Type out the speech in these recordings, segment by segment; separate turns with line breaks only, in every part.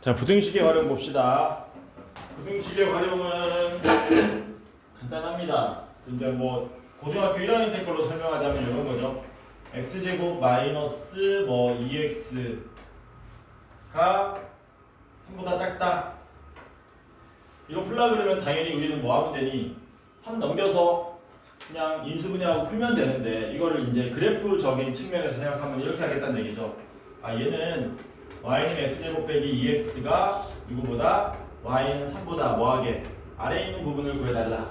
자, 부등식의 활용 봅시다. 부등식의 활용은 간단합니다. 이제 뭐 고등학교 1학년 때 걸로 설명하자면 이런 거죠. x제곱 마이너스 뭐 2x가 3보다 작다. 이거 풀라 그러면 당연히 우리는 뭐 하면 되니? 3 넘겨서 그냥 인수분해하고 풀면 되는데 이거를 이제 그래프적인 측면에서 생각하면 이렇게 하겠다는 얘기죠. 아, 얘는 y는 x제곱 빼기 2x가 누구보다 y는 3보다 뭐하게 아래에 있는 부분을 구해달라.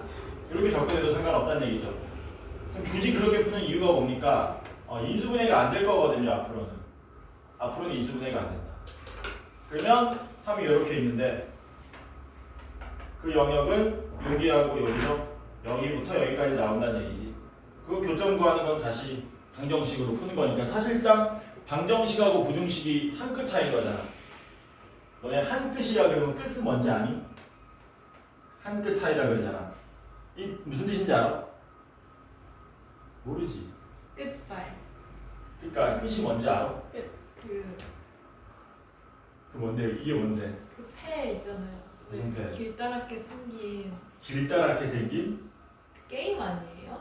이렇게 접근해도 상관없다는 얘기죠. 그럼 굳이 그렇게 푸는 이유가 뭡니까? 인수분해가 안 될 거거든요. 앞으로는 인수분해가 안 된다. 그러면 3이 이렇게 있는데 그 영역은 여기하고 여기죠. 여기부터 여기까지 나온다는 얘기지. 그 교점 구하는 건 다시 방정식으로 푸는 거니까 사실상 방정식하고 부등식이 한 끗 차이인 거잖아. 너네 한 끗이라 그러면 끝은 뭔지 아니? 한 끗 차이라 그러잖아. 이 무슨 뜻인지 알아? 모르지.
끝발.
그러니까 끝이 뭔지 알아?
그
뭔데? 이게 뭔데?
폐 있잖아요.
무슨 폐?
길다랗게 생긴
길다랗게 생긴?
그 게임 아니에요?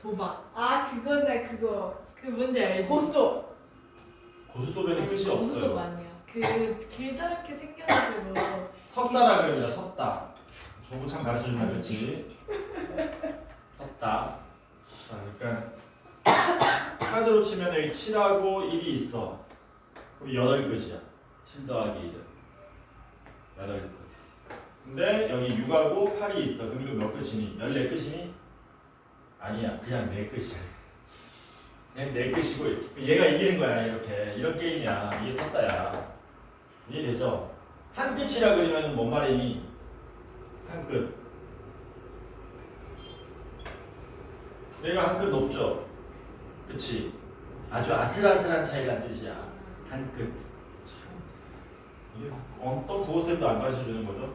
도박.
아 그거네 그거
그 뭔지 알지?
고스톱.
고스톱에는 끝이
고스톱
없어요.
아니야. 그 길다랗게 생겨가지고
섰다라 그럽니다. 섰다. 저거 참 가르쳐준다, 그렇지? 섰다. 자, 그러니까 카드로 치면 여기 7하고 1이 있어. 그럼 8끝이야. 7 더하기 1은 8끝. 근데 여기 6하고 8이 있어. 그럼 이거 몇 끝이니? 14끝이니? 아니야. 그냥 4끝이야. 그냥 4끝이고 얘가 이기는 거야. 이렇게. 이런 게임이야. 이게 섰다야. 이해되죠? 한 끝이라 그러면 뭔 말이니? 한 끝. 얘가 한 끝 높죠? 그치? 아주 아슬아슬한 차이란 뜻이야. 한 끝. 참. 이게 또 국어쌤도 안 가르쳐 주는 거죠?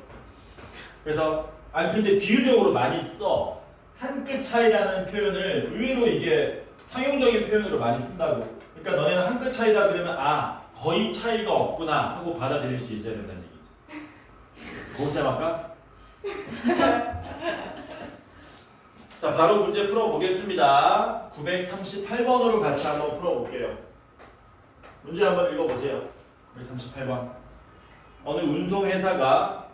그래서, 아니, 근데 비유적으로 많이 써. 한 끗 차이라는 표현을 의외로 이게 상용적인 표현으로 많이 쓴다고. 그러니까 너네는 한 끗 차이다 그러면, 아, 거의 차이가 없구나 하고 받아들일 수 있어야 된다는 얘기지. 국어쌤 할까? 자, 바로 문제 풀어보겠습니다. 938번으로 같이 한번 풀어볼게요. 문제 한번 읽어보세요. 938번. 어느 운송회사가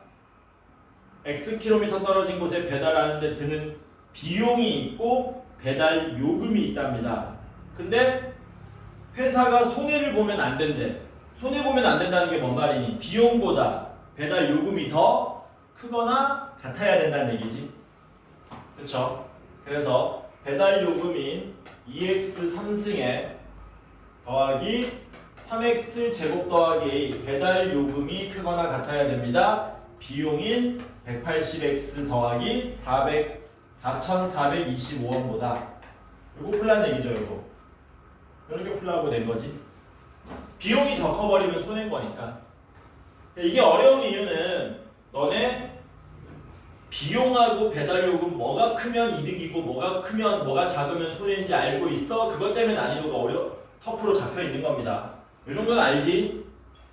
Xkm 떨어진 곳에 배달하는데 드는 비용이 있고 배달 요금이 있답니다. 근데 회사가 손해를 보면 안 된대. 손해 보면 안 된다는 게 뭔 말이니? 비용보다 배달 요금이 더 크거나 같아야 된다는 얘기지. 그쵸? 그래서 배달 요금인 2x 3승에 더하기 3x 제곱 더하기 배달 요금이 크거나 같아야 됩니다. 비용인 180x 더하기 4,425원보다. 이거 풀라는 얘기죠, 이거. 이렇게 풀라고 된 거지. 비용이 더 커버리면 손해인 거니까. 이게 어려운 이유는 너네 비용하고 배달요금 뭐가 크면 이득이고 뭐가 크면 뭐가 작으면 손해인지 알고 있어. 그것 때문에 난이도가 터프로 잡혀 있는 겁니다. 이 정도는 알지?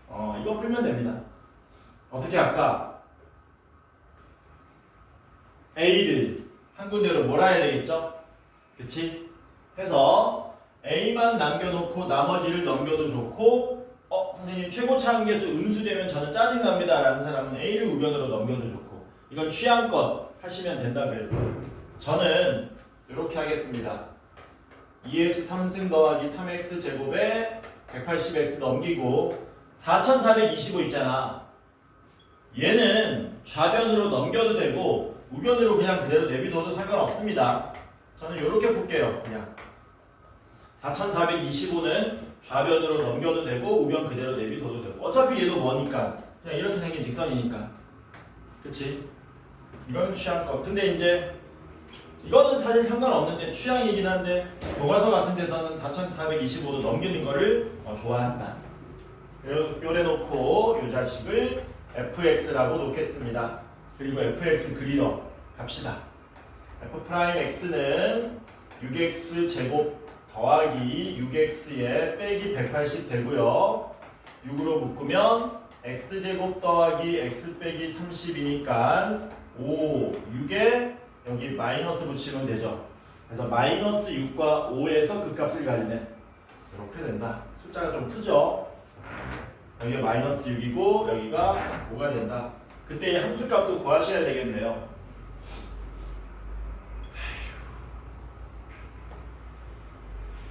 이거 풀면 됩니다. 어떻게 할까? A를 한 군데로 몰아야 되겠죠? 그치? 해서 A만 남겨놓고 나머지를 넘겨도 좋고 선생님 최고차 한계수 음수되면 저는 짜증납니다 라는 사람은 A를 우변으로 넘겨도 좋고 이건 취향껏 하시면 된다 그랬어요. 저는 이렇게 하겠습니다. 2x 3승 더하기 3x 제곱에 180x 넘기고 4425 있잖아. 얘는 좌변으로 넘겨도 되고 우변으로 그냥 그대로 내비둬도 상관없습니다. 저는 이렇게 풀게요. 그냥 4425는 좌변으로 넘겨도 되고 우변 그대로 내비둬도 되고 어차피 얘도 뭐니까 그냥 이렇게 생긴 직선이니까. 그치? 이건 취향껏. 근데 이제 이거는 사실 상관없는데 취향이긴 한데 교과서 같은 데서는 4425도 넘기는 거를 좋아한다. 요래 놓고 요 자식을 fx라고 놓겠습니다. 그리고 fx 그리러 갑시다. f'x는 6x 제곱 더하기 6x에 빼기 180 되고요. 6으로 묶으면 x제곱 더하기 x 빼기 30이니까 5, 6에 여기 마이너스 붙이면 되죠. 그래서 마이너스 6과 5에서 그 값을 가리네. 이렇게 된다. 숫자가 좀 크죠? 여기가 마이너스 6이고 여기가 5가 된다. 그때 이 함수값도 구하셔야 되겠네요.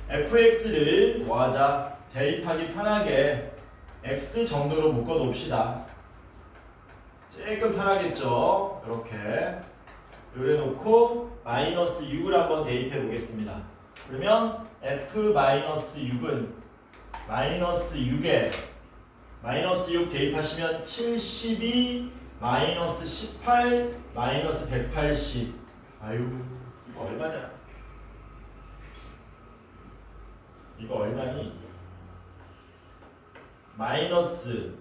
fx를 뭐하자? 대입하기 편하게 x 정도로 묶어 놓읍시다. 조금 편하겠죠? 이렇게 요래 놓고 마이너스 6을 한번 대입해 보겠습니다. 그러면 f-6은 마이너스 6에 마이너스 6 대입하시면 72 마이너스 18 마이너스 180. 아유 이거 얼마냐? 이거 얼마니? 마이너스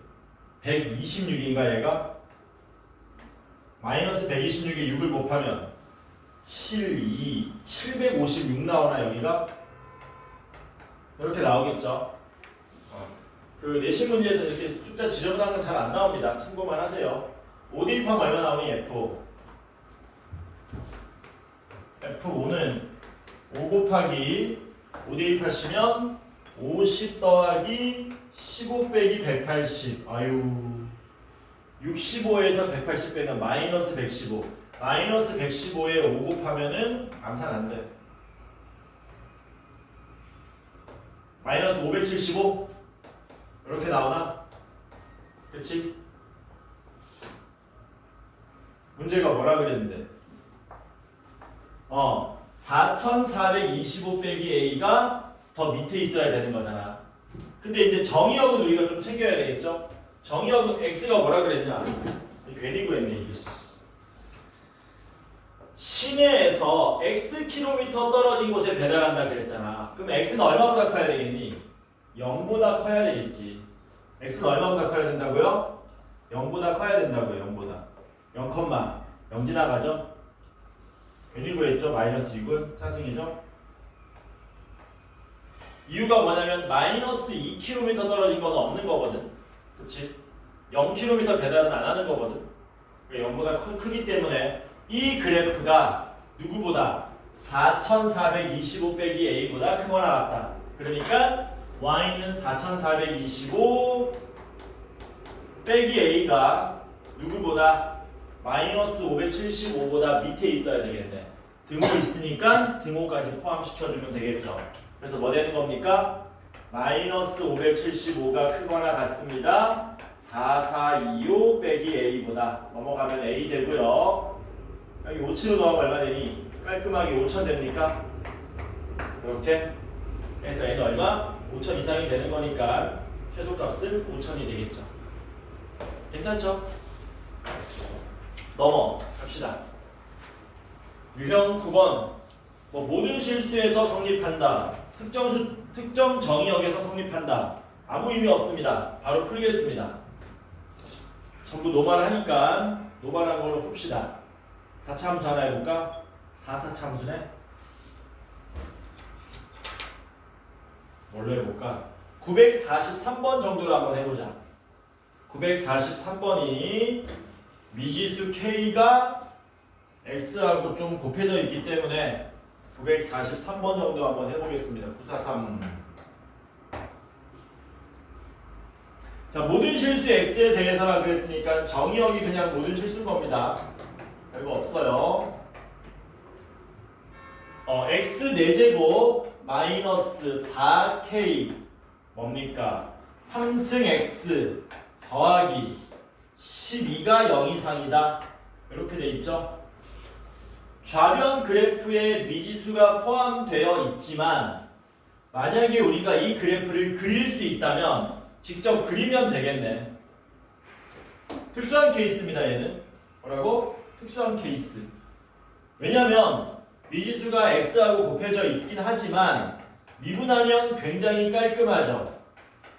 126인가 얘가? 마이너스 126에 6을 곱하면 756 나오나 여기가? 이렇게 나오겠죠? 그 내신 문제에서 이렇게 숫자 지저분한 건 잘 안 나옵니다. 참고만 하세요. 5 대입하면 얼마 나오니 F? F5는 5 곱하기 5 대입하시면 50 더하기 15 빼기 180. 아유 65에서 180 빼면 마이너스 115. 마이너스 115에 5 곱하면은 암산 안 돼. 마이너스 575? 이렇게 나오나? 그치? 문제가 뭐라 그랬는데? 4425 빼기 a가 더 밑에 있어야 되는 거잖아. 근데 이제 정의역은 우리가 좀 챙겨야 되겠죠? 정의역은 x가 뭐라 그랬냐? 괜히 구했네 이게. 시내에서 x 킬로미터 떨어진 곳에 배달한다 그랬잖아. 그럼 x는 얼마보다 커야 되겠니? 0보다 커야 되겠지. x는 얼마보다 커야 된다고요? 0보다 커야 된다고요. 0보다. 0, 지나가죠? 괜히 구했죠? 마이너스 6은 짜증이죠? 이유가 뭐냐면 마이너스 2km 떨어진 거는 없는 거거든. 그치? 0km 배달은 안 하는 거거든. 0보다 크기 때문에 이 그래프가 누구보다 4425 빼기 a보다 크거나 같다. 그러니까 y는 4425 빼기 a가 누구보다 마이너스 575보다 밑에 있어야 되겠네. 등호 있으니까 등호까지 포함시켜주면 되겠죠. 그래서 뭐 되는 겁니까? 마이너스 575가 크거나 같습니다. 4425 빼기 a보다 넘어가면 a 되고요. 여기 5치로 넣으면 얼마 되니? 깔끔하게 5000 됩니까? 이렇게 그래서 a는 얼마? 5000 이상이 되는 거니까 최소값은 5000이 되겠죠. 괜찮죠? 넘어갑시다. 유형 9번 모든 실수에서 성립한다. 특정 정의역에서 성립한다. 아무 의미 없습니다. 바로 풀겠습니다. 전부 노말하니까 노말한 걸로 풉시다. 4차 함수 하나 해볼까? 다 4차 함수네. 뭘로 해볼까? 943번 정도로 한번 해보자. 943번이 미지수 K가 X하고 좀 곱해져 있기 때문에 943번 정도 한번 해보겠습니다. 943. 자, 모든 실수 X에 대해서라 그랬으니까 정의역이 그냥 모든 실수인 겁니다. 별거 없어요. X 4제곱 마이너스 4K 뭡니까? 3승 X 더하기 12가 0 이상이다. 이렇게 돼 있죠. 좌변 그래프에 미지수가 포함되어 있지만 만약에 우리가 이 그래프를 그릴 수 있다면 직접 그리면 되겠네. 특수한 케이스입니다. 얘는 뭐라고? 특수한 케이스. 왜냐면 미지수가 x하고 곱해져 있긴 하지만 미분하면 굉장히 깔끔하죠.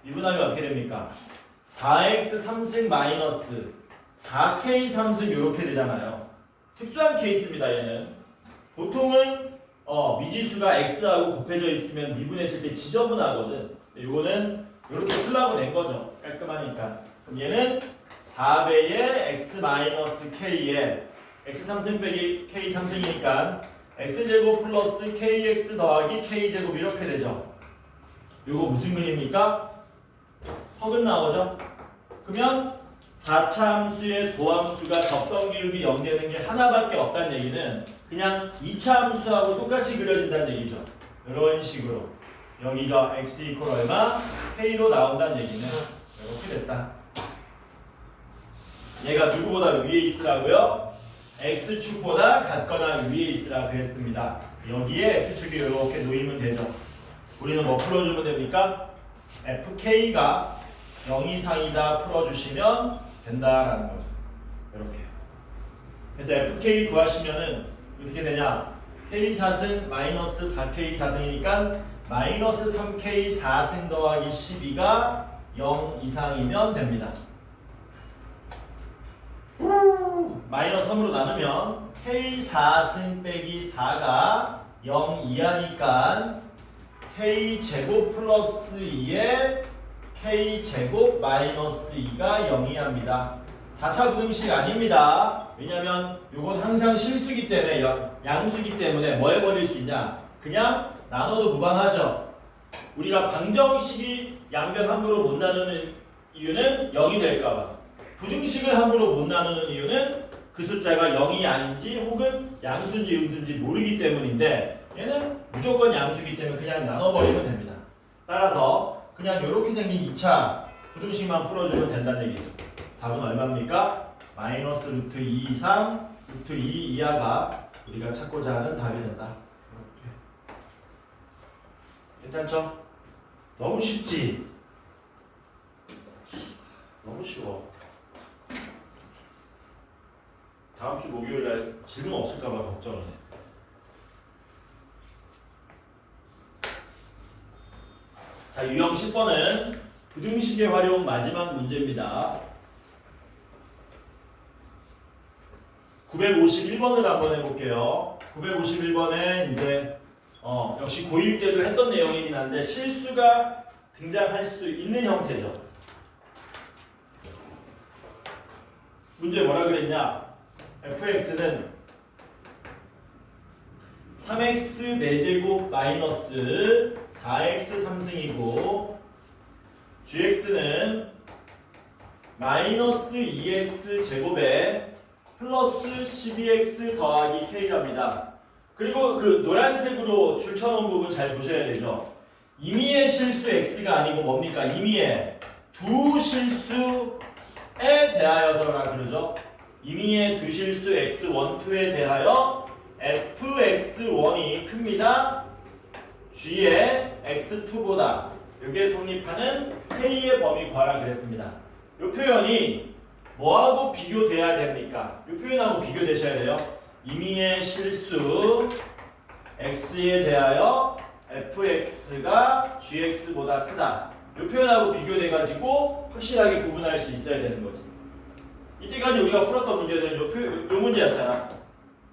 미분하면 어떻게 됩니까? 4x 3승 마이너스 4k 3승 이렇게 되잖아요. 특수한 케이스입니다. 얘는 보통은 미지수가 x하고 곱해져 있으면 미분했을 때 지저분하거든. 이거는 이렇게 쓰려고 낸 거죠. 깔끔하니까. 그럼 얘는 4배의 x-k에 x 3승 빼기 k 3승이니까 x제곱 플러스 kx 더하기 k제곱 이렇게 되죠. 요거 무슨 그림입니까? 허근 나오죠? 그러면 4차 함수의 도함수가 접선기울기 0되는 게 하나밖에 없다는 얘기는 그냥 2차 함수하고 똑같이 그려진다는 얘기죠. 이런 식으로 여기가 x 이퀄 얼마? k로 나온다는 얘기는 이렇게 됐다. 얘가 누구보다 위에 있으라고요? x축보다 같거나 위에 있으라 그랬습니다. 여기에 x축이 이렇게 놓이면 되죠. 우리는 뭐 풀어주면 됩니까? fk가 0 이상이다 풀어주시면 된다라는 거죠. 이렇게. 그래서 fk 구하시면은 어떻게 되냐? k 4승 마이너스 4k 4승이니까 마이너스 3k 4승 더하기 12가 0 이상이면 됩니다. 마이너스 3으로 나누면 k 4승 빼기 4가 0 이하니까 k 제곱 플러스 2에 k 제곱 마이너스 2가 0 이하입니다. 4차 부등식 아닙니다. 왜냐면 요건 항상 실수기 때문에 양수기 때문에 뭐 해버릴 수 있냐? 그냥 나눠도 무방하죠. 우리가 방정식이 양변 함부로 못 나누는 이유는 0이 될까봐. 부등식을 함부로 못 나누는 이유는 그 숫자가 0이 아닌지 혹은 양수인지 음수인지 모르기 때문인데 얘는 무조건 양수이기 때문에 그냥 나눠버리면 됩니다. 따라서 그냥 이렇게 생긴 2차 부등식만 풀어주면 된다는 얘기죠. 답은 얼마입니까? 마이너스 루트 2 이상 루트 2 이하가 우리가 찾고자 하는 답이 된다. 이렇게. 괜찮죠? 너무 쉽지? 너무 쉬워. 다음 주 목요일날 질문 없을까봐 걱정이네. 자, 유형 10번은 부등식의 활용 마지막 문제입니다. 951번을 한번 해볼게요. 951번에 이제 역시 고1 때도 했던 내용이긴 한데 실수가 등장할 수 있는 형태죠. 문제 뭐라 그랬냐? fx는 3x 4제곱 마이너스 4x 3승이고 gx는 마이너스 2x 제곱에 플러스 12x 더하기 k랍니다. 그리고 그 노란색으로 줄쳐놓은 부분 잘 보셔야 되죠. 임의의 실수 x가 아니고 뭡니까? 임의의 두 실수에 대하여서라 그러죠. 임의의 두 실수 x1, 2에 대하여 fx1이 큽니다. g의 x2보다 여기에 성립하는 k의 범위 구하라 그랬습니다. 이 표현이 뭐하고 비교돼야 됩니까? 이 표현하고 비교되셔야 돼요. 임의의 실수 x에 대하여 fx가 gx보다 크다. 이 표현하고 비교돼가지고 확실하게 구분할 수 있어야 되는 거지. 이때까지 우리가 풀었던 문제들은 요 문제였잖아.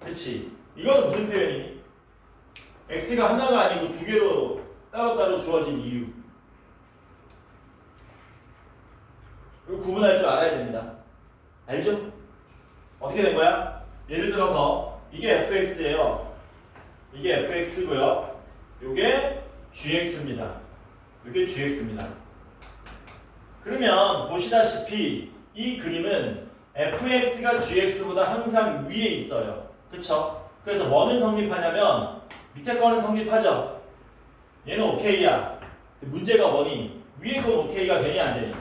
그치? 이거는 무슨 표현이니? x가 하나가 아니고 두 개로 따로따로 주어진 이유. 이거 구분할 줄 알아야 됩니다. 알죠? 어떻게 된 거야? 예를 들어서 이게 fx예요. 이게 fx고요. 이게 gx입니다. 이게 gx입니다. 그러면 보시다시피 이 그림은 fx가 gx보다 항상 위에 있어요. 그쵸? 그래서 뭐는 성립하냐면 밑에 거는 성립하죠. 얘는 ok야. 문제가 뭐니? 위에 건 ok가 되니 안 되니?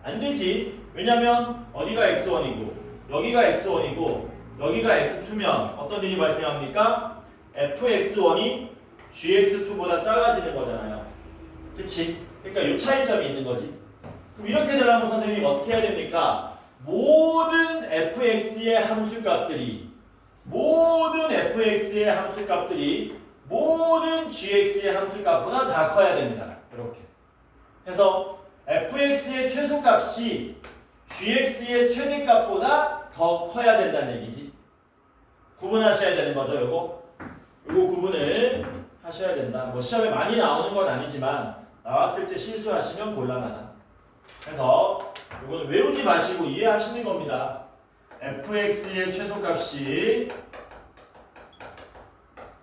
안 되지. 왜냐면 어디가 x1이고 여기가 x1이고 여기가 x2면 어떤 일이 발생합니까? fx1이 gx2보다 작아지는 거잖아요. 그치? 그러니까 이 차이점이 있는 거지. 그럼 이렇게 되려면 선생님 어떻게 해야 됩니까? 모든 fx의 함수값들이 모든 gx의 함수값보다 다 커야 됩니다. 이렇게. 그래서 fx의 최소값이 gx의 최대값보다 더 커야 된다는 얘기지. 구분하셔야 되는 거죠, 요거. 요거 구분을 하셔야 된다. 뭐 시험에 많이 나오는 건 아니지만 나왔을 때 실수하시면 곤란하다. 그래서 이거는 외우지 마시고 이해하시는 겁니다. fx의 최소값이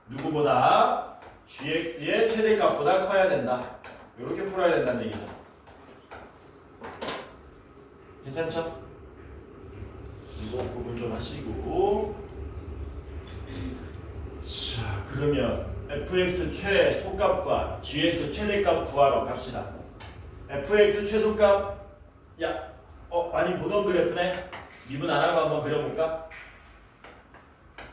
누구보다 gx의 최대값보다 커야 된다. 이렇게 풀어야 된다는 얘기죠. 괜찮죠? 이거 구분 좀 하시고. 자, 그러면 fx 최소값과 gx 최대값 구하러 갑시다. fx 최소값, 많이 보던 그래프네. 미분 안 하고 한번 그려볼까?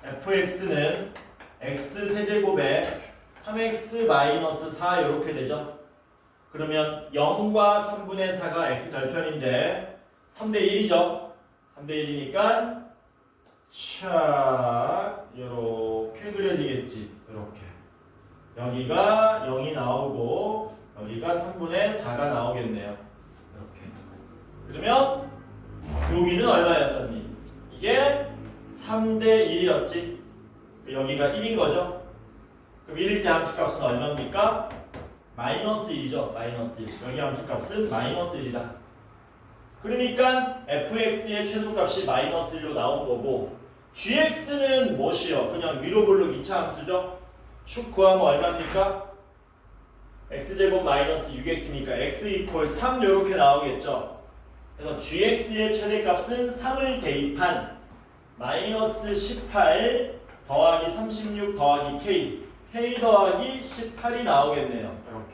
fx는 x 세제곱에 3x-4 이렇게 되죠. 그러면 0과 3분의 4가 x 절편인데 3대 1이죠. 3대 1이니까 자, 이렇게 그려지겠지. 이렇게 여기가 0이 나오고 여기가 3분의 4가 나오겠네요. 이렇게. 그러면 여기는 얼마였었니? 이게 3대 1이었지. 여기가 1인 거죠. 그럼 1일 때 함수값은 얼마입니까? 마이너스 1이죠. 마이너스 1. 여기 함수값은 마이너스 1이다. 그러니까 fx의 최소값이 마이너스 1로 나온 거고 gx는 무엇이요? 그냥 위로 볼록 2차 함수죠. 축 구하면 얼마입니까? x제곱 마이너스 6x니까 x 이퀄 3 이렇게 나오겠죠. 그래서 gx의 최대값은 3을 대입한 마이너스 18 더하기 36 더하기 k 더하기 18이 나오겠네요. 이렇게.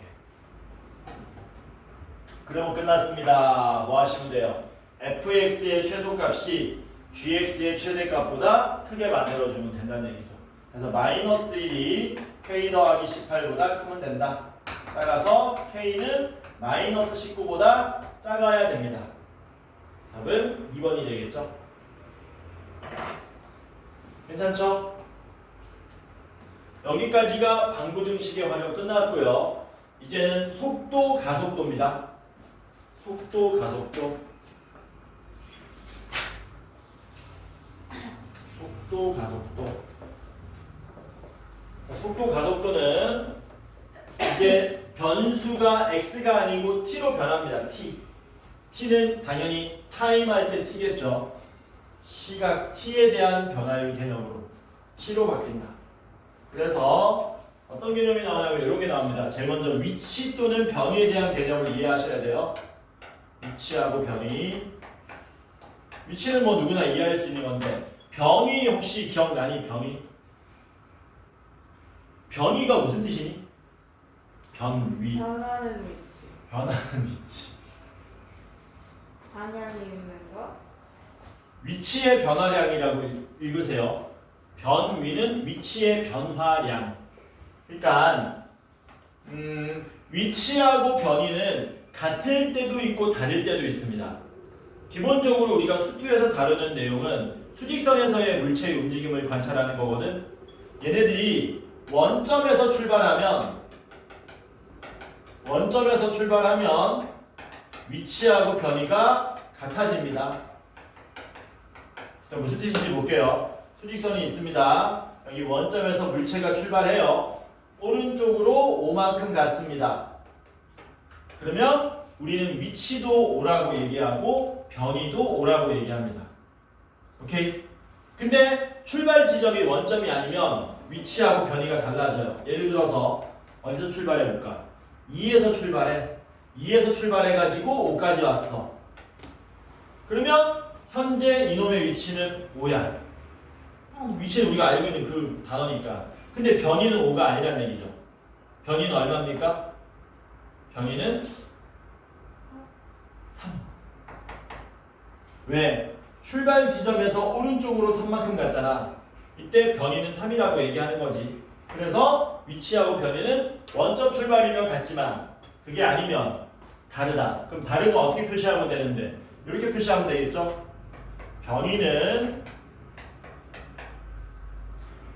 그러면 끝났습니다. 뭐 하시면 돼요? fx의 최소값이 gx의 최대값보다 크게 만들어주면 된다는 얘기죠. 그래서 마이너스 1이 k 더하기 18보다 크면 된다. 따라서 k는 마이너스 19보다 작아야 됩니다. 답은 2번이 되겠죠? 괜찮죠? 여기까지가 방구등식의 활용 끝났고요. 이제는 속도, 가속도입니다. 속도, 가속도. 속도, 가속도. 속도, 가속도는 이제 변수가 x가 아니고 t로 변합니다. t는 당연히 타임 할 때 t겠죠. 시각 t에 대한 변화율 개념으로 t로 바뀐다. 그래서 어떤 개념이 나오냐면 이런 게 나옵니다. 제일 먼저 위치 또는 변위에 대한 개념을 이해하셔야 돼요. 위치하고 변위. 위치는 뭐 누구나 이해할 수 있는 건데 변위 혹시 기억나니? 변위가 무슨 뜻이니? 변위.
변하는 위치.
변하는 위치.
방향이 있는 거.
위치의 변화량이라고 읽으세요. 변위는 위치의 변화량. 그러니까 위치하고 변위는 같을 때도 있고 다를 때도 있습니다. 기본적으로 우리가 수투에서 다루는 내용은 수직선에서의 물체의 움직임을 관찰하는 거거든. 얘네들이 원점에서 출발하면 위치하고 변위가 같아집니다. 자, 무슨 뜻인지 볼게요. 수직선이 있습니다. 여기 원점에서 물체가 출발해요. 오른쪽으로 5만큼 갔습니다. 그러면 우리는 위치도 오라고 얘기하고 변위도 오라고 얘기합니다. 오케이? 근데 출발 지점이 원점이 아니면 위치하고 변위가 달라져요. 예를 들어서 어디서 출발해 볼까? 2에서 출발해. 2에서 출발해가지고 5까지 왔어. 그러면 현재 이놈의 위치는 5야. 위치는 우리가 알고 있는 그 단어니까. 근데 변위는 5가 아니라는 얘기죠. 변위는 얼마입니까? 변위는 3. 왜? 출발 지점에서 오른쪽으로 3만큼 갔잖아. 이때 변위는 3이라고 얘기하는 거지. 그래서 위치하고 변위는 원점 출발이면 같지만 그게 아니면 다르다. 그럼 다른 거 어떻게 표시하면 되는데? 이렇게 표시하면 되겠죠? 변위는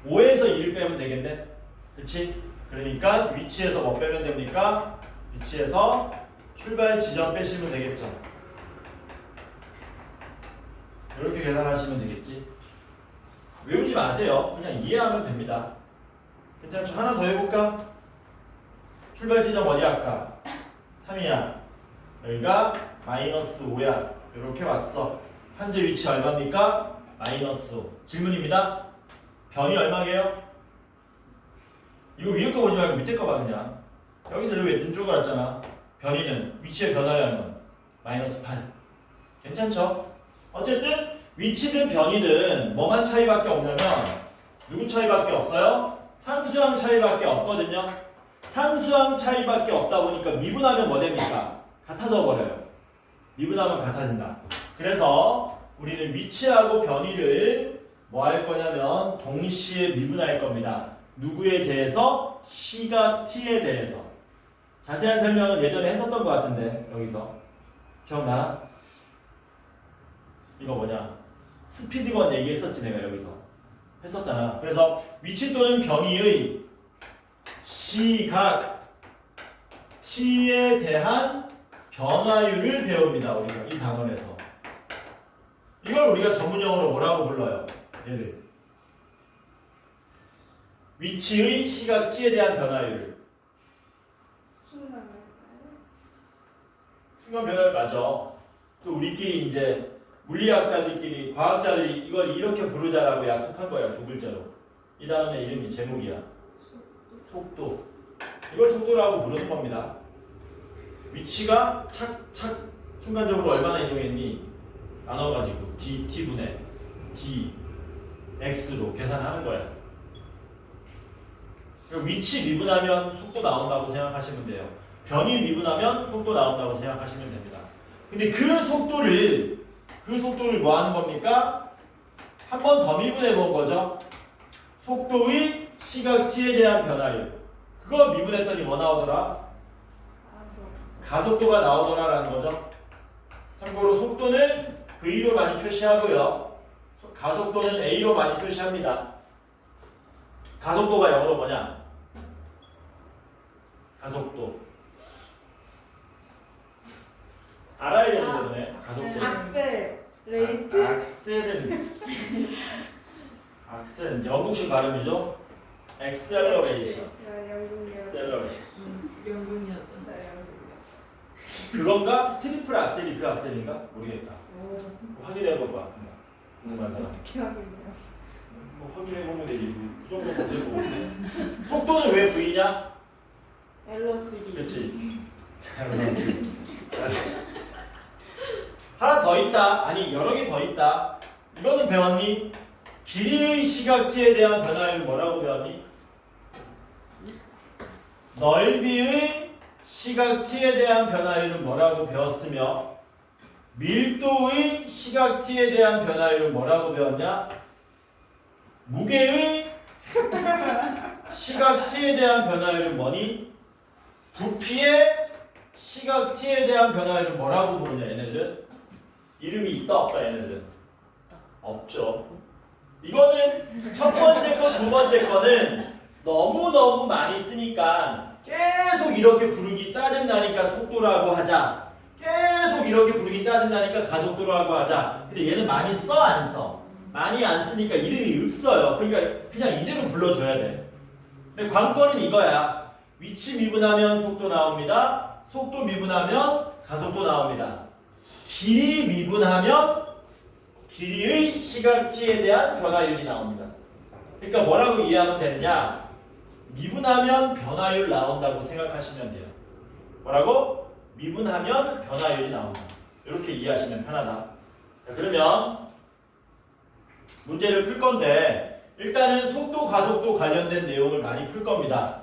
5에서 2를 빼면 되겠네. 그치? 그러니까 위치에서 뭐 빼면 됩니까? 위치에서 출발 지점 빼시면 되겠죠. 이렇게 계산하시면 되겠지. 외우지 마세요. 그냥 이해하면 됩니다. 괜찮죠? 하나 더 해볼까? 출발 지점 어디 할까? 3이야. 여기가 마이너스 5야. 이렇게 왔어. 현재 위치 얼마입니까? 마이너스 5. 질문입니다. 변이 얼마게요? 이거 위에 거 보지 말고 밑에 거 봐 그냥. 여기서 왜 눈 쪽을 왔잖아. 변이는 위치의 변화량은 마이너스 8. 괜찮죠? 어쨌든 위치든 변이든 뭐만 차이밖에 없냐면 누구 차이밖에 없어요? 상수항 차이밖에 없거든요. 상수항 차이밖에 없다 보니까 미분하면 뭐 됩니까? 같아져 버려요. 미분하면 같아진다. 그래서 우리는 위치하고 변이를 뭐 할 거냐면 동시에 미분할 겁니다. 누구에 대해서? 시각 t에 대해서. 자세한 설명은 예전에 했었던 것 같은데 여기서 기억나? 이거 뭐냐? 스피드건 얘기했었지 내가 여기서 했었잖아. 그래서 위치 또는 변이의 시각 t에 대한 변화율을 배웁니다. 우리가 이 단원에서 이걸 우리가 전문용어로 뭐라고 불러요? 얘를 위치의 시각 t에 대한 변화율을
순간일까요?
순간 변화율 맞아. 그 우리끼리 이제 물리학자들끼리 과학자들이 이걸 이렇게 부르자라고 약속한 거야. 두 글자로. 이 단원의 이름이 제목이야. 속도. 이걸 속도라고 부르는 겁니다. 위치가 착착 순간적으로 얼마나 이동했니? 나눠가지고 t분의 d x로 계산하는 거야. 위치 미분하면 속도 나온다고 생각하시면 돼요. 변이 미분하면 속도 나온다고 생각하시면 됩니다. 근데 그 속도를 뭐 하는 겁니까? 한 번 더 미분해 본 거죠. 속도의 시각 t에 대한 변화율. 그거 미분했더니 뭐 나오더라? 가속도가 나오더라라는 거죠. 참고로 속도는 V로 많이 표시하고요. 가속도는 A로 많이 표시합니다. 가속도가 영어로 뭐냐? 가속도. 알아야 되는데 너네. 가속도.
악셀 레이트
악셀은 영국식 발음이죠. acceleration.
영국이요.
acceleration.
영국이었죠.
네, 영국이요.
그건가? 트리플 악셀이 그 악셀인가? 모르겠다.
오,
확인해 봐봐. 궁금한 사람.
어떻게 하겠네요.
뭐 확인해 보면 되지. 그 정도 건들 거 못해. 속도는 왜 V냐?
벨로시티.
그렇지. 하나 더 있다. 아니 여러 개 더 있다. 이거는 배웠니? 길이의 시각 t에 대한 변화율 뭐라고 배웠니? 넓이의 시각 t에 대한 변화율은 뭐라고 배웠으며 밀도의 시각 t에 대한 변화율은 뭐라고 배웠냐? 무게의 시각 t에 대한 변화율은 뭐니? 부피의 시각 t에 대한 변화율은 뭐라고 부르냐 얘네들은? 이름이 있다 없다 얘네들은? 없죠. 이거는 첫 번째 거, 두 번째 거는 너무너무 많이 쓰니까 계속 이렇게 부르기 짜증나니까 속도라고 하자. 계속 이렇게 부르기 짜증나니까 가속도라고 하자. 근데 얘는 많이 써 안 써? 많이 안 쓰니까 이름이 없어요. 그러니까 그냥 이대로 불러줘야 돼. 근데 관건은 이거야. 위치 미분하면 속도 나옵니다. 속도 미분하면 가속도 나옵니다. 길이 미분하면 길이의 시각 t에 대한 변화율이 나옵니다. 그러니까 뭐라고 이해하면 되느냐? 미분하면 변화율 나온다고 생각하시면 돼요. 뭐라고? 미분하면 변화율이 나온다. 이렇게 이해하시면 편하다. 자, 그러면 문제를 풀 건데 일단은 속도, 가속도 관련된 내용을 많이 풀 겁니다.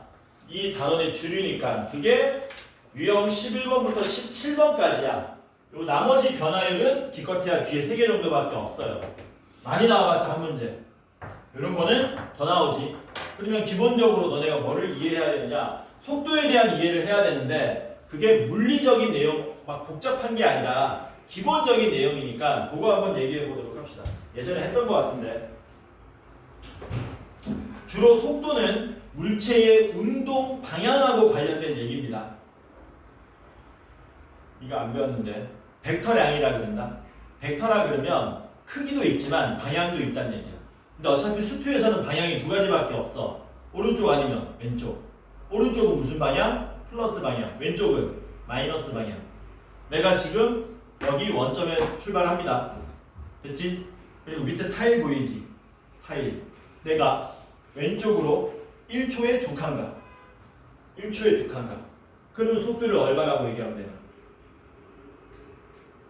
이 단원의 주류니까 그게 유형 11번부터 17번까지야. 요 나머지 변화율은 기껏해야 뒤에 3개 정도밖에 없어요. 많이 나와봤자 한 문제. 이런 거는 더 나오지. 그러면 기본적으로 너네가 뭐를 이해해야 되느냐? 속도에 대한 이해를 해야 되는데 그게 물리적인 내용 막 복잡한 게 아니라 기본적인 내용이니까 그거 한번 얘기해 보도록 합시다. 예전에 했던 것 같은데 주로 속도는 물체의 운동 방향하고 관련된 얘기입니다. 이거 안 배웠는데 벡터량이라 그런다. 벡터라 그러면 크기도 있지만 방향도 있다는 얘기야. 근데 어차피 수투에서는 방향이 두 가지밖에 없어. 오른쪽 아니면 왼쪽. 오른쪽은 무슨 방향? 플러스 방향. 왼쪽은 마이너스 방향. 내가 지금 여기 원점에 출발합니다. 됐지? 그리고 밑에 타일 보이지? 타일. 내가 왼쪽으로 1초에 2칸 가. 1초에 2칸 가. 그럼 속도를 얼마라고 얘기하면 되나?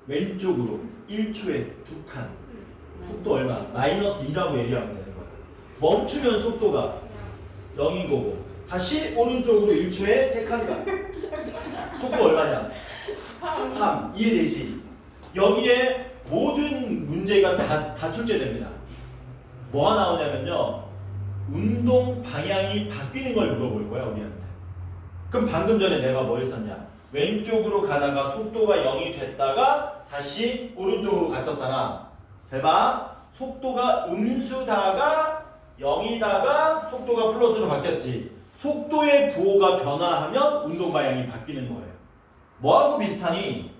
왼쪽으로 1초에 2칸. 속도 얼마? 마이너스 2라고 얘기하면 되는 거야. 멈추면 속도가 0인 거고 다시 오른쪽으로 1초에 3칸 가. 속도 얼마냐? 3. 이해되지? 여기에 모든 문제가 다 출제됩니다. 뭐가 나오냐면요. 운동 방향이 바뀌는 걸 물어볼 거야 우리한테. 그럼 방금 전에 내가 뭐 했었냐? 왼쪽으로 가다가 속도가 0이 됐다가 다시 오른쪽으로 갔었잖아. 잘 봐. 속도가 음수다가 0이다가 속도가 플러스로 바뀌었지. 속도의 부호가 변화하면 운동 방향이 바뀌는 거예요. 뭐하고 비슷하니?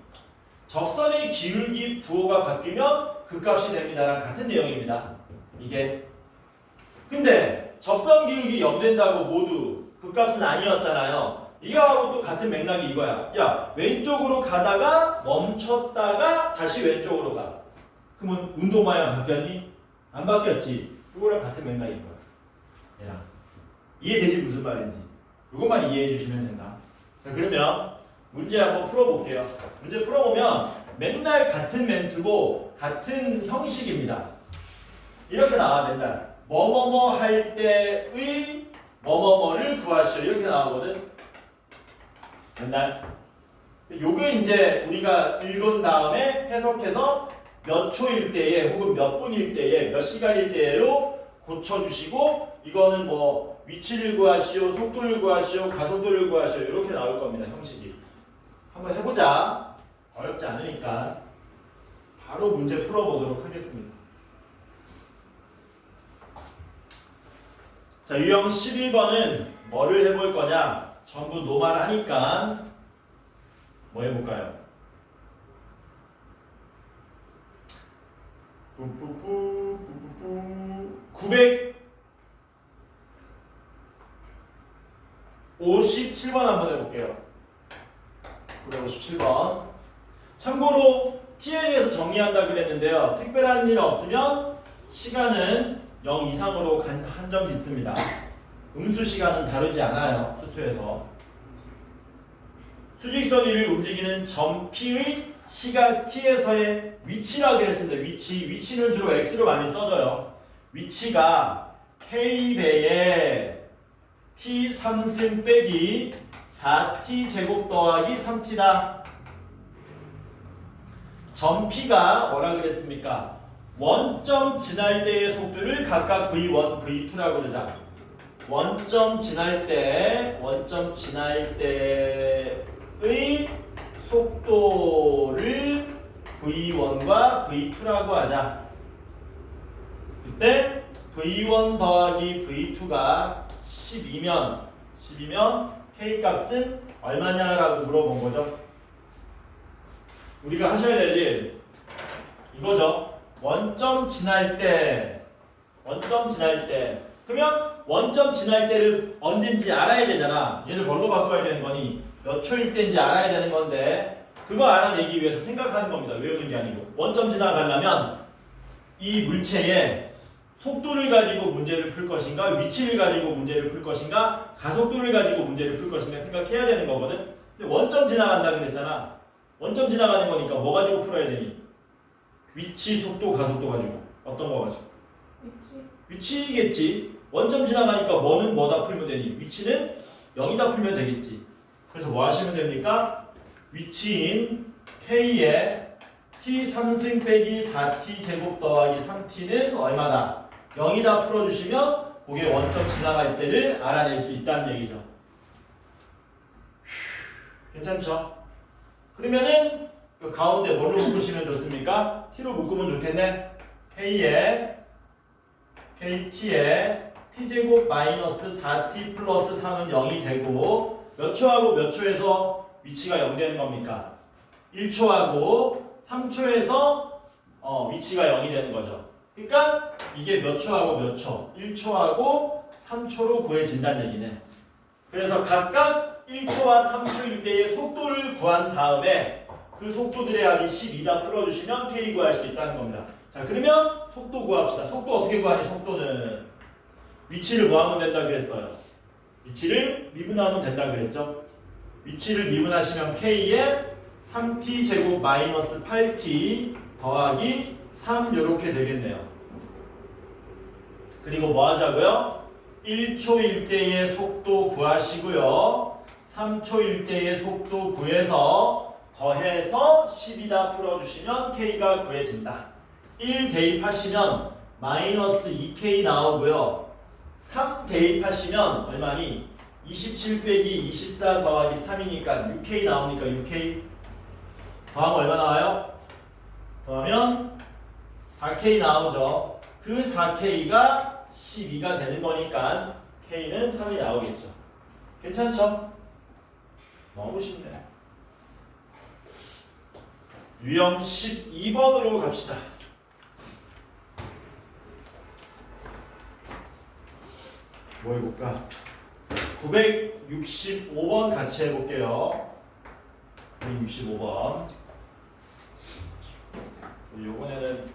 적선의 기울기 부호가 바뀌면 그 값이 됩니다랑 같은 내용입니다. 이게. 근데 적선 기울기 0 된다고 모두 그 값은 아니었잖아요. 이거하고 또 같은 맥락이 이거야. 야, 왼쪽으로 가다가 멈췄다가 다시 왼쪽으로 가. 그러면 운동 방향 바뀌었니? 안 바뀌었지. 이거랑 같은 맥락인 거야. 얘랑. 이해되지 무슨 말인지. 이것만 이해해 주시면 된다. 자, 그러면 문제 한번 풀어볼게요. 문제 풀어보면 맨날 같은 멘트고 같은 형식입니다. 이렇게 나와 맨날. 뭐뭐뭐 할 때의 뭐뭐뭐를 구하시오. 이렇게 나오거든. 맨날. 요게 이제 우리가 읽은 다음에 해석해서 몇 초일 때에 혹은 몇 분일 때에 몇 시간일 때로 고쳐주시고 이거는 뭐 위치를 구하시오, 속도를 구하시오, 가속도를 구하시오 이렇게 나올 겁니다. 형식이. 한번 해보자. 어렵지 않으니까 바로 문제 풀어보도록 하겠습니다. 자, 유형 11번은 뭐를 해볼 거냐? 전부 노말하니까 뭐 해볼까요? 뿌뿌뿌 957번 한번 해볼게요. 957번. 참고로 T에 대해서 정리한다 그랬는데요. 특별한 일 없으면 시간은 0 이상으로 한정 짓습니다. 음수 시간은 다르지 않아요. 수투에서. 수직선 위를 움직이는 점 P의 시각 T에서의 위치라고 그랬습니다. 위치는 주로 X로 많이 써져요. 위치가 K배의 T 3승 빼기 4T 제곱 더하기 3T다. 점 P가 뭐라 그랬습니까? 원점 지날 때의 속도를 각각 V1, V2라고 그러자. 원점 지날 때의 속도를 V1과 V2라고 하자. 그때 V1 더하기 V2가 12면 K값은 얼마냐라고 물어본 거죠. 우리가 하셔야 될 일 이거죠. 원점 지날 때 그러면 원점 지날 때를 언제인지 알아야 되잖아. 얘를 뭘로 바꿔야 되는 거니? 몇 초일 때인지 알아야 되는 건데 그거 알아내기 위해서 생각하는 겁니다. 외우는 게 아니고. 원점 지나가려면 이 물체의 속도를 가지고 문제를 풀 것인가, 위치를 가지고 문제를 풀 것인가, 가속도를 가지고 문제를 풀 것인가 생각해야 되는 거거든. 근데 원점 지나간다 그랬잖아. 원점 지나가는 거니까 뭐 가지고 풀어야 되니? 위치, 속도, 가속도 가지고. 어떤 거 가지고? 위치겠지. 원점 지나가니까 뭐는 뭐다 풀면 되니? 위치는 0이다 풀면 되겠지. 그래서 뭐 하시면 됩니까? 위치인 K의 T 3승 빼기 4T 제곱 더하기 3T는 얼마다? 0이다 풀어주시면 그게 원점 지나갈 때를 알아낼 수 있다는 얘기죠. 괜찮죠? 그러면은 그 가운데 뭘로 묶으시면 좋습니까? T로 묶으면 좋겠네. KT의 T제곱 마이너스 4T 플러스 3은 0이 되고 몇 초하고 몇 초에서 위치가 0 되는 겁니까? 1초하고 3초에서 위치가 0이 되는 거죠. 그러니까 이게 몇 초하고 몇 초? 1초하고 3초로 구해진다는 얘기네. 그래서 각각 1초와 3초일 때의 속도를 구한 다음에 그 속도들의 합이 12다 풀어주시면 K 구할 수 있다는 겁니다. 자, 그러면 속도 구합시다. 속도 어떻게 구하니? 속도는 위치를 뭐하면 된다 그랬어요? 위치를 미분하면 된다 그랬죠? 위치를 미분하시면 K에 3t 제곱 마이너스 8t 더하기 3 요렇게 되겠네요. 그리고 뭐 하자고요? 1초 1대의 속도 구하시고요. 3초 1대의 속도 구해서 더해서 10이다 풀어주시면 K가 구해진다. 1 대입하시면 마이너스 2K 나오고요. 3 대입하시면 얼마니? 27 빼기 24 더하기 3이니까 6K 나옵니까? 6K 더하면 얼마 나와요? 더하면 4K 나오죠. 그 4K가 12가 되는 거니까 K는 3이 나오겠죠. 괜찮죠? 너무 쉽네. 유형 12번으로 갑시다. 뭐 해볼까? 965번 같이 해볼게요. 965번. 요번에는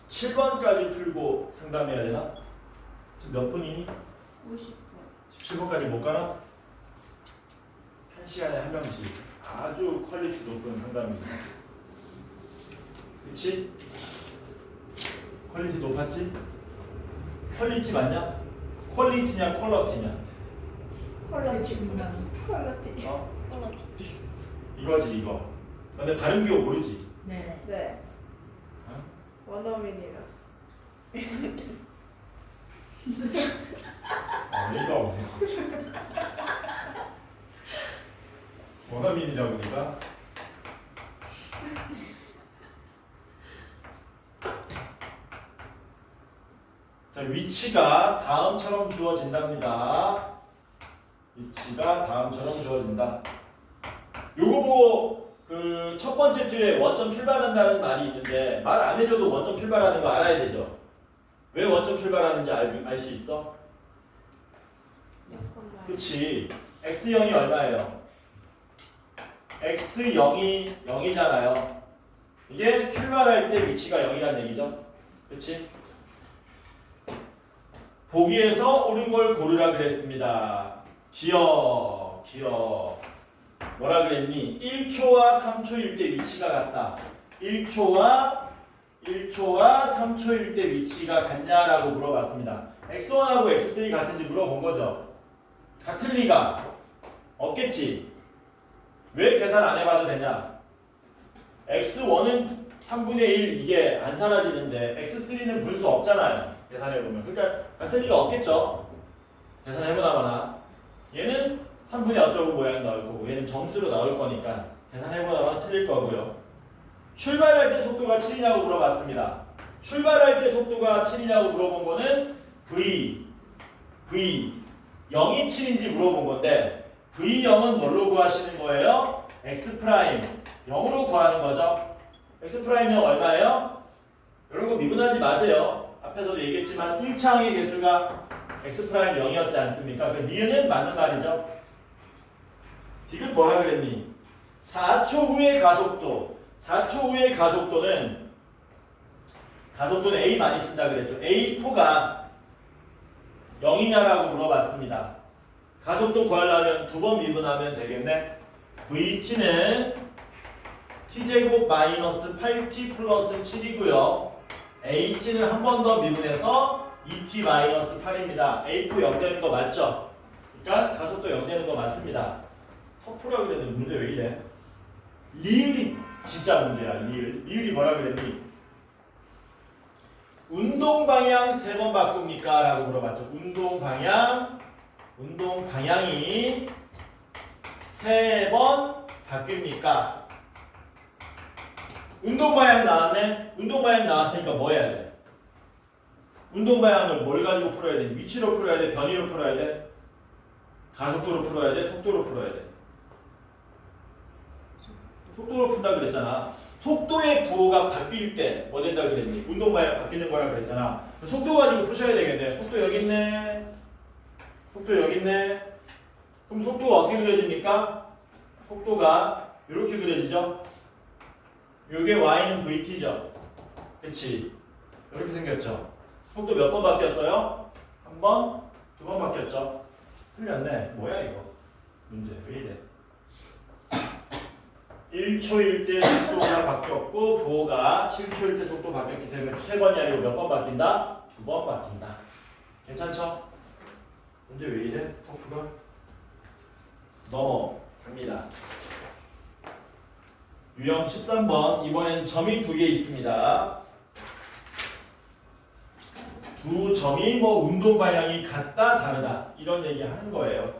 17번까지 풀고 상담해야 되나? 지금 몇 분이니?
50분.
17번까지 못 가나? 1시간에 한 명씩 아주 퀄리티 높은 상담입니다. 그치? 퀄리티 높았지? 퀄리티 맞냐? 퀄리티냐 퀄러티냐?
그 중간.
퀄러티.
어? 이거지 이거. 근데 발음 기호 모르지?
네.
네.
어?
원어민이라.
어이가 없네 진짜. 원어민이라고 니가? 자, 위치가 다음처럼 주어진답니다. 위치가 다음처럼 주어진다. 요거 보고 그 첫 번째 줄에 원점 출발한다는 말이 있는데 말 안 해줘도 원점 출발하는 거 알아야 되죠. 왜 원점 출발하는지 알 수 있어? 그렇지. x0이 얼마예요? x0이 0이잖아요. 이게 출발할 때 위치가 0이란 얘기죠. 그렇지? 보기에서 옳은 걸 고르라 그랬습니다. 기억. 뭐라 그랬니? 1초와 3초일 때 위치가 같다. 1초와 3초일 때 위치가 같냐라고 물어봤습니다. x1하고 x3 같은지 물어본 거죠. 같을 리가 없겠지. 왜 계산 안 해봐도 되냐? x1은 3분의 1 이게 안 사라지는데 x3는 분수 없잖아요. 계산해보면. 그러니까 같을 리가 없겠죠. 계산해보다마나 얘는 3분의 어쩌고 모양 나올 거고 얘는 정수로 나올 거니까 계산해보다가 틀릴 거고요. 출발할 때 속도가 7이냐고 물어봤습니다. 출발할 때 속도가 7이냐고 물어본 거는 V 0이 7인지 물어본 건데 V0은 뭘로 구하시는 거예요? X 프라임 0으로 구하는 거죠. X 프라임은 얼마예요? 이런 거 미분하지 마세요. 앞에서도 얘기했지만 1차항의 개수가 X 프라임 0이었지 않습니까? 그 니은은 맞는 말이죠. 디귿 뭐라 그랬니? 4초 후의 가속도. 4초 후의 가속도는 A 많이 쓴다 그랬죠. A4가 0이냐라고 물어봤습니다. 가속도 구하려면 두 번 미분하면 되겠네. VT는 T제곱 마이너스 8T 플러스 7이고요. AT는 한 번 더 미분해서 2T 마이너스 8입니다. A4 0 되는 거 맞죠? 그러니까 가속도 0 되는 거 맞습니다. 터프라 그랬는데 문제 왜 이래? 리을이 진짜 문제야. 리을이 뭐라 그랬니? 운동 방향 3번 바꿉니까? 라고 물어봤죠. 운동 방향이 3번 바뀝니까? 운동 방향 나왔네? 운동 방향 나왔으니까 뭐 해야 돼? 운동 방향을 뭘 가지고 풀어야 돼? 위치로 풀어야 돼? 변위로 풀어야 돼? 가속도로 풀어야 돼? 속도로 풀어야 돼? 속도로 푼다 그랬잖아. 속도의 부호가 바뀔 때 뭐 된다 그랬니? 운동 방향 바뀌는 거라 그랬잖아. 속도 가지고 푸셔야 되겠네. 속도 여기 있네. 속도 여기 있네. 그럼 속도가 어떻게 그려집니까? 속도가 이렇게 그려지죠? 요게 y는 vt죠? 그치? 이렇게 생겼죠? 속도 몇 번 바뀌었어요? 한 번, 두 번 바뀌었죠? 틀렸네. 뭐야 이거? 문제 왜 이래? 1초일 때 속도가 바뀌었고 부호가 7초일 때 속도 바뀌었기 때문에 세 번이 아니고 몇 번 바뀐다? 두 번 바뀐다. 괜찮죠? 문제 왜 이래? 토프가 넘어갑니다. 유형 13번 이번엔 점이 두 개 있습니다. 두 점이 뭐 운동 방향이 같다 다르다 이런 얘기 하는 거예요.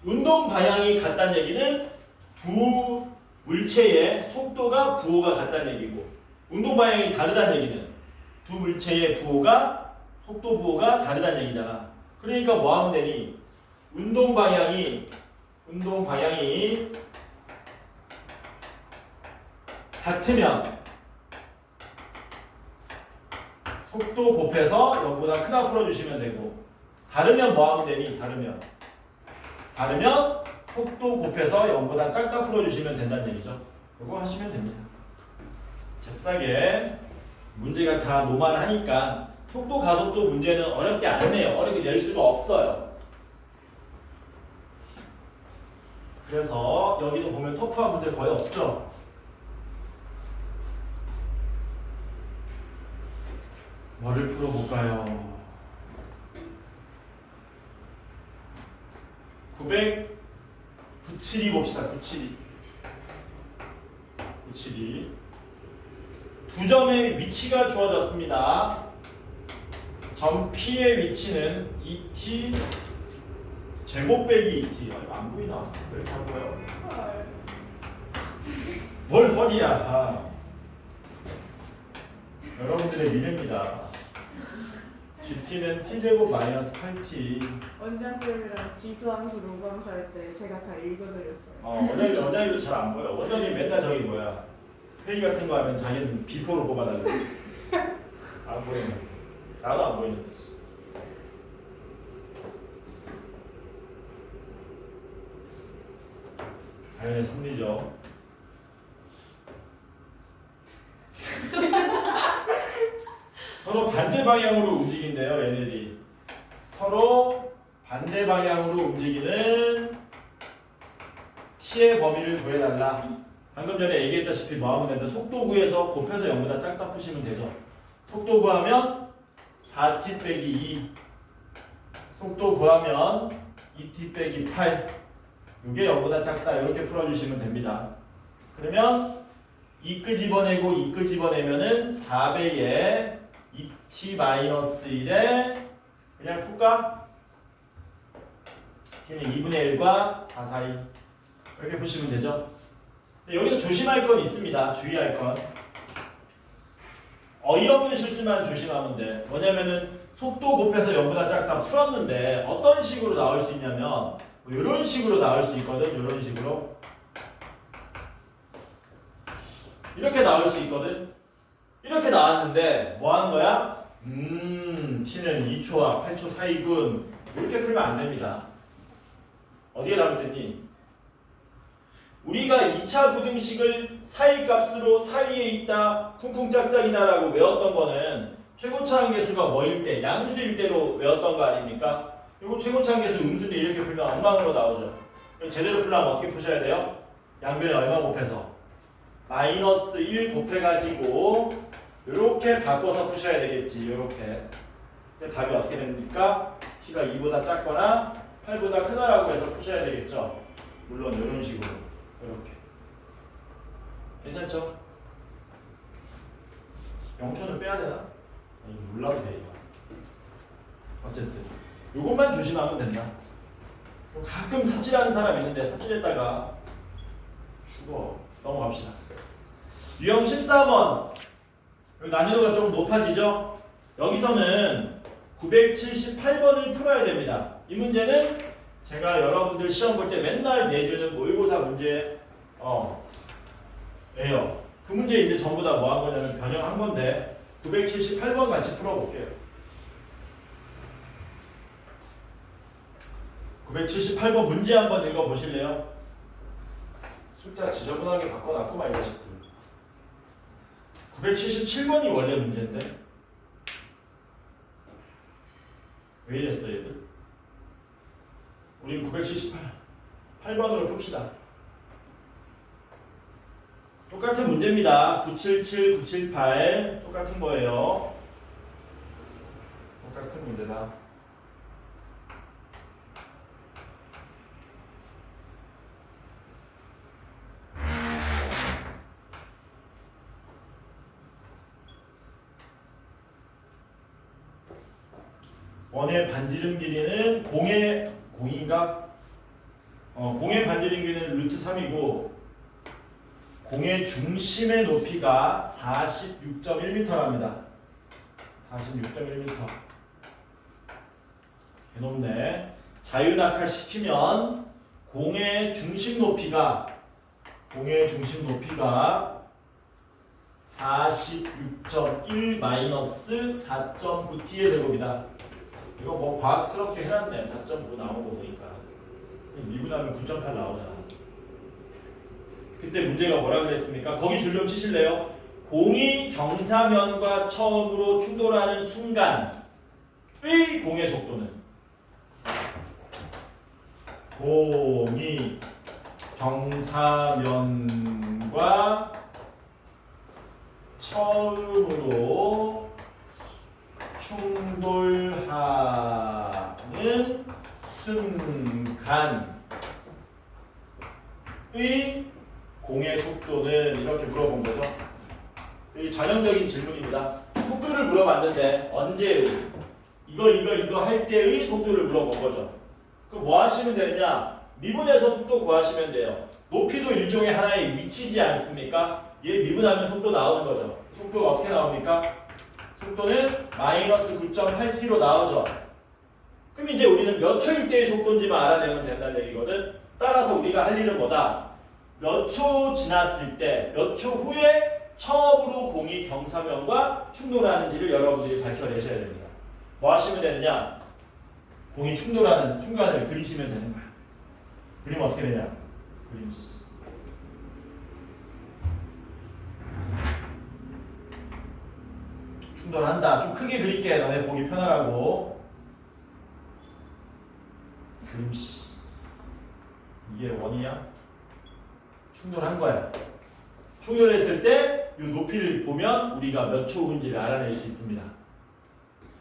운동 방향이 같다는 얘기는 두 물체의 속도가 부호가 같다는 얘기고 운동 방향이 다르다는 얘기는 두 물체의 부호가 속도 부호가 다르다는 얘기잖아. 그러니까 뭐 하면 되니? 운동 방향이 같으면 속도 곱해서 0보다 크다 풀어주시면 되고 다르면 뭐 하면 되니? 다르면 속도 곱해서 0보다 작다 풀어주시면 된다는 얘기죠. 이거 하시면 됩니다. 잽싸게 문제가 다 노멀하니까 속도 가속도 문제는 어렵게 안 내요. 어렵게 낼 수가 없어요. 그래서 여기도 보면 터프한 문제 거의 없죠. 뭐를 풀어볼까요? 972 봅시다. 972 두 점의 위치가 주어졌습니다. 점 P의 위치는 2t 제곱 빼기 2t. 이거 안 보이나? 왜 이렇게 안 보여? 뭘 허리야? 여러분들의 미래입니다. GT는 t제곱 마이너스 8t.
원장쌤이랑 지수함수 로감수 할 때 제가 다 읽어드렸어요.
원장님도 잘 안 보여. 원장님 맨날 저기 뭐야 회의 같은 거 하면 자기는 비포로 뽑아달래. 안 보이네. 나도 안 보이는데. 자연의 섭리죠. 서로 반대 방향으로 움직인대요. 얘네들이 서로 반대 방향으로 움직이는 t의 범위를 구해달라. 방금 전에 얘기했다시피 뭐 하면 되는데 속도 구해서 곱해서 0보다 작다 푸시면 되죠. 속도 구하면 4t 빼기 2 속도 구하면 2t 빼기 8 이게 0보다 작다 이렇게 풀어주시면 됩니다. 그러면 2 끄집어내고 2 끄집어내면은 4배에 2t 마이너스 1에 그냥 풀까? t는 2분의 1과 4 사이 이렇게 보시면 되죠. 여기서 조심할 건 있습니다. 주의할 건 어이없는 실수만 조심하면 돼. 뭐냐면은 속도 곱해서 0보다 작다 풀었는데 어떤 식으로 나올 수 있냐면 뭐 이런 식으로 나올 수 있거든. 이런 식으로 이렇게 나올 수 있거든. 이렇게 나왔는데 뭐 하는 거야? t는 2초와 8초 사이군. 이렇게 풀면 안 됩니다. 어디에 잘못됐니? 우리가 2차 부등식을 사이값으로 사이에 있다 쿵쿵짝짝이다 라고 외웠던 거는 최고차 함계수가 뭐일 때? 양수일 때로 외웠던 거 아닙니까? 이거 최고차 함계수 음수인데 이렇게 풀면 엉망으로 나오죠. 제대로 풀려면 어떻게 푸셔야 돼요? 양변에 얼마 곱해서? 마이너스 1 곱해가지고 이렇게 바꿔서 푸셔야 되겠지. 이렇게. 답이 어떻게 됩니까? t가 2보다 작거나 8보다 크다라고 해서 푸셔야 되겠죠. 물론 이런 식으로 이렇게. 괜찮죠? 0초는 빼야 되나? 아니, 몰라도 돼 이거. 어쨌든 요것만 조심하면 된다. 가끔 삽질하는 사람 있는데 삽질했다가 죽어. 넘어갑시다. 유형 14번 난이도가 좀 높아지죠? 여기서는 978번을 풀어야 됩니다. 이 문제는 제가 여러분들 시험 볼 때 맨날 내주는 모의고사 문제예요. 그 문제 이제 전부 다 뭐 한 거냐면 변형한 건데 978번 같이 풀어볼게요. 978번 문제 한번 읽어보실래요? 숫자 지저분하게 바꿔놨구만 이 자식들. 977번이 원래 문제인데 왜 이랬어 얘들? 우린 978번으로 풉시다. 똑같은 문제입니다. 977, 978 똑같은 거예요. 똑같은 문제다. 원의 반지름 길이는 공인가? 공의 반지름 길이는 루트 3이고 공의 중심의 높이가 46.1m랍니다. 46.1m. 개높네. 자유낙하 시키면 공의 중심 높이가 46.1 마이너스 4.9t의 제곱이다. 이거 뭐 과학스럽게 해놨네. 4.9 나온 거 보니까 미분하면 9.8 나오잖아. 그때 문제가 뭐라 그랬습니까? 거기 줄 좀 치실래요? 공이 경사면과 처음으로 충돌하는 순간의 공의 속도는 공이 경사면과 처음으로 충돌하는 순간의 공의 속도는 이렇게 물어본 거죠. 이 전형적인 질문입니다. 속도를 물어봤는데 언제의 이거 할 때의 속도를 물어본 거죠. 그럼 뭐 하시면 되느냐? 미분해서 속도 구하시면 돼요. 높이도 일종의 하나의 위치지 않습니까? 얘 미분하면 속도 나오는 거죠. 속도가 어떻게 나옵니까? 속도는 마이너스 9.8t로 나오죠. 그럼 이제 우리는 몇 초일 때의 속도인지만 알아내면 된다는 얘기거든. 따라서 우리가 할 일은 뭐다? 몇 초 지났을 때, 몇 초 후에 처음으로 공이 경사면과 충돌하는지를 여러분들이 밝혀내셔야 됩니다. 뭐 하시면 되느냐? 공이 충돌하는 순간을 그리시면 되는 거야. 그리면 어떻게 되냐? 그림. 충돌한다. 좀 크게 그릴게. 너네 보기 편하라고. 그림. 이게 원이야? 충돌한 거야. 충돌했을 때 이 높이를 보면 우리가 몇 초 후인지를 알아낼 수 있습니다.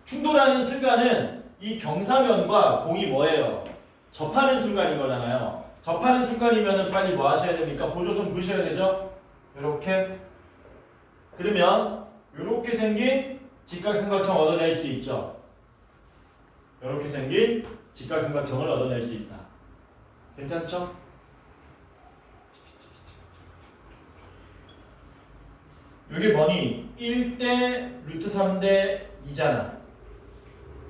충돌하는 순간은 이 경사면과 공이 뭐예요? 접하는 순간인 거잖아요. 접하는 순간이면 빨리 뭐 하셔야 됩니까? 보조선 그으셔야 되죠? 이렇게. 그러면 이렇게 생긴 직각삼각형 얻어낼 수 있죠. 이렇게 생긴 직각삼각형을 얻어낼 수 있다. 괜찮죠? 이게 뭐니? 1대 루트 3대 2잖아.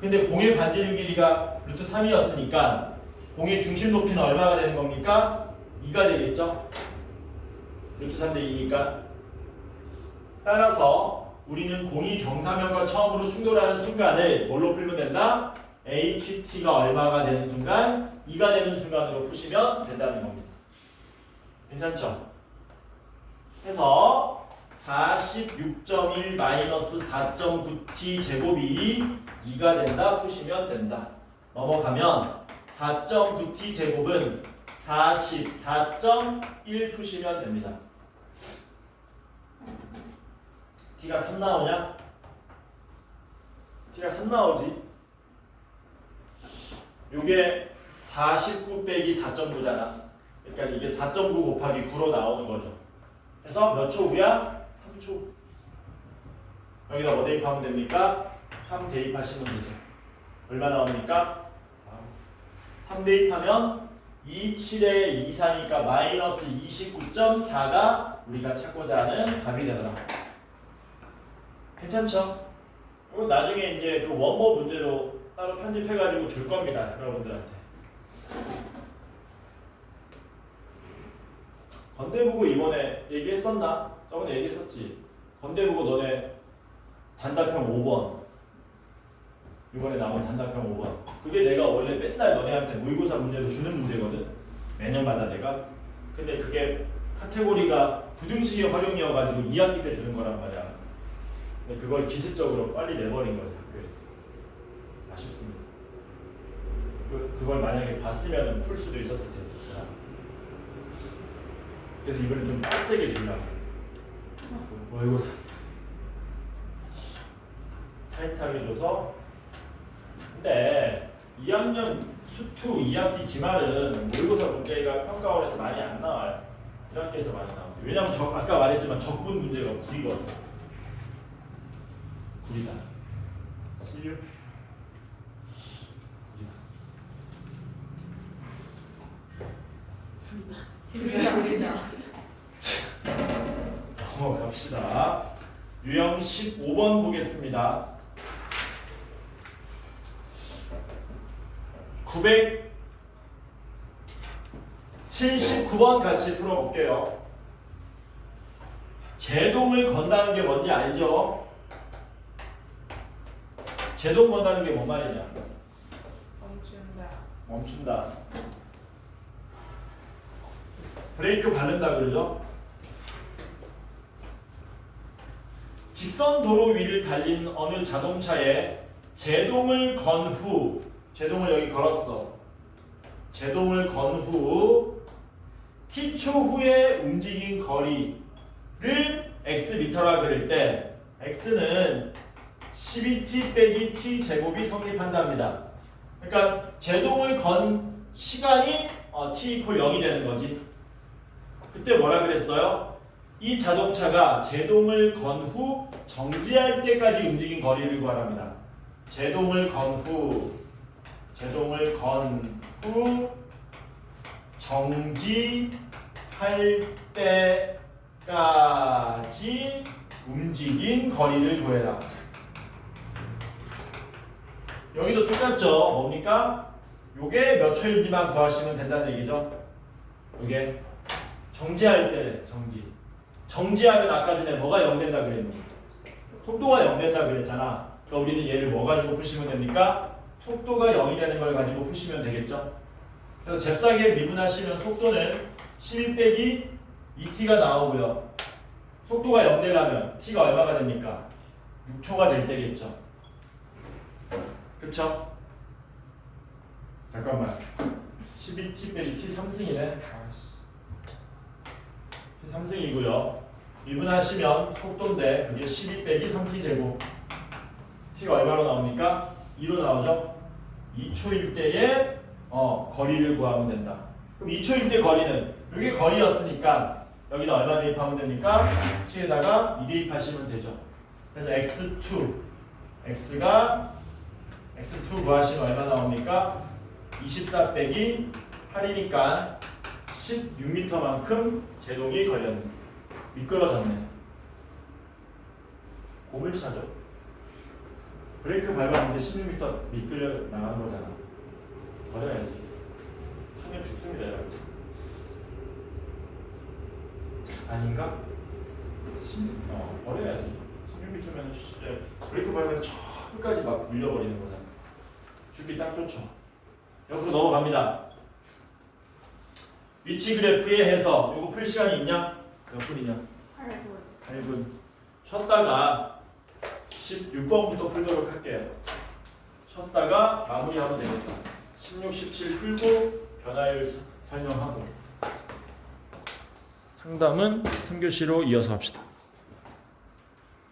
근데 공의 반지름 길이가 루트 3이었으니까 공의 중심 높이는 얼마가 되는 겁니까? 2가 되겠죠? 루트 3대 2니까. 따라서 우리는 공이 경사면과 처음으로 충돌하는 순간을 뭘로 풀면 된다? HT가 얼마가 되는 순간? 2가 되는 순간으로 푸시면 된다는 겁니다. 괜찮죠? 해서 46.1 마이너스 4.9t 제곱이 2가 된다 푸시면 된다. 넘어가면 4.9t 제곱은 44.1 푸시면 됩니다. t가 3 나오냐? t가 3 나오지. 요게 49 빼기 4.9잖아. 그러니까 이게 4.9 곱하기 9로 나오는 거죠. 그래서 몇 초 후야? 3초. 여기다 뭐 대입하면 됩니까? 3 대입하시면 되죠. 얼마 나옵니까? 3 대입하면 27에 24니까 마이너스 29.4가 우리가 찾고자 하는 답이 되더라. 괜찮죠? 그리고 나중에 이제 그 원고 문제로 따로 편집해가지고 줄 겁니다. 여러분들한테. 건대보고 이번에 얘기했었나? 저번에 얘기했었지. 건대보고 너네 단답형 5번 이번에 나온 단답형 5번 그게 내가 원래 맨날 너네한테 모의고사 문제도 주는 문제거든. 매년마다 내가. 근데 그게 카테고리가 부등식의 활용이어가지고 2학기 때 주는 거란 말이야. 근데 그걸 기습적으로 빨리 내버린 거지 학교에서. 아쉽습니다. 그걸 만약에 봤으면 풀 수도 있었을 텐데. 그래서 이번에 좀 빡세게 주려고. 모의고사 타이트하게 줘서. 근데 2학년 수투 2학기 기말은 모의고사 문제가 평가원에서 많이 안 나와요. 1학기에서 많이 나오죠. 왜냐면 아까 말했지만 적분 문제가 구리거든. 구리다. CU?
진짜 우리다.
넘어갑시다. 유형 15번 보겠습니다. 979번 같이 풀어볼게요. 제동을 건다는 게 뭔지 알죠? 제동 건다는 게 뭔 말이냐?
멈춘다.
멈춘다. 브레이크 밟는다 그러죠? 직선 도로 위를 달린 어느 자동차에 제동을 건 후, 제동을 여기 걸었어. 제동을 건 후 t초 후에 움직인 거리를 x미터라 그럴 때 x는 12t 빼기 t 제곱이 성립한답니다. 그러니까 제동을 건 시간이 t 이퀄 0이 되는 거지. 그때 뭐라 그랬어요? 이 자동차가 제동을 건 후 정지할 때까지 움직인 거리를 구하랍니다. 제동을 건 후 정지할 때까지 움직인 거리를 구해라. 여기도 똑같죠. 뭡니까? 요게 몇 초인지만 구하시면 된다는 얘기죠. 요게 정지할 때 정지하면 아까 전에 뭐가 0 된다 그랬니? 속도가 0 된다 그랬잖아. 그러니까 우리는 얘를 뭐 가지고 푸시면 됩니까? 속도가 0이 되는 걸 가지고 푸시면 되겠죠. 그래서 잽싸게 미분하시면 속도는 12 빼기 2t가 나오고요. 속도가 0 되려면 t가 얼마가 됩니까? 6초가 될 때겠죠. 그쵸? 잠깐만. 12t 빼기 t 3승이네. t 3승이고요. 미분하시면 속도인데 그게 12 빼기 3t 제곱. t가 얼마로 나옵니까? 2로 나오죠? 2초일 때에 거리를 구하면 된다. 그럼 2초일 때 거리는 이게 거리였으니까 여기다 얼마 대입하면 됩니까? t에다가 2 대입하시면 되죠. 그래서 x가 x2 구하시면 얼마 나옵니까? 24 빼기 8이니까 16m만큼 제동이 걸렸네. 미끄러졌네. 고물차죠. 브레이크 밟았는데 16m 미끌려 나가는 거잖아. 버려야지. 하면 죽습니다, 여러분. 아닌가? 버려야지. 16m면 진짜 브레이크 밟으면 저 끝까지 막 밀려버리는 거잖아. 죽기 딱 좋죠. 옆으로 넘어갑니다. 위치 그래프의 해석. 이거 풀 시간이 있냐? 몇 분이냐? 8분. 쉬었다가 16번부터 풀도록 할게요. 쉬었다가 마무리하면 되겠다. 16, 17 풀고 변화율 설명하고 상담은 3교시로 이어서 합시다.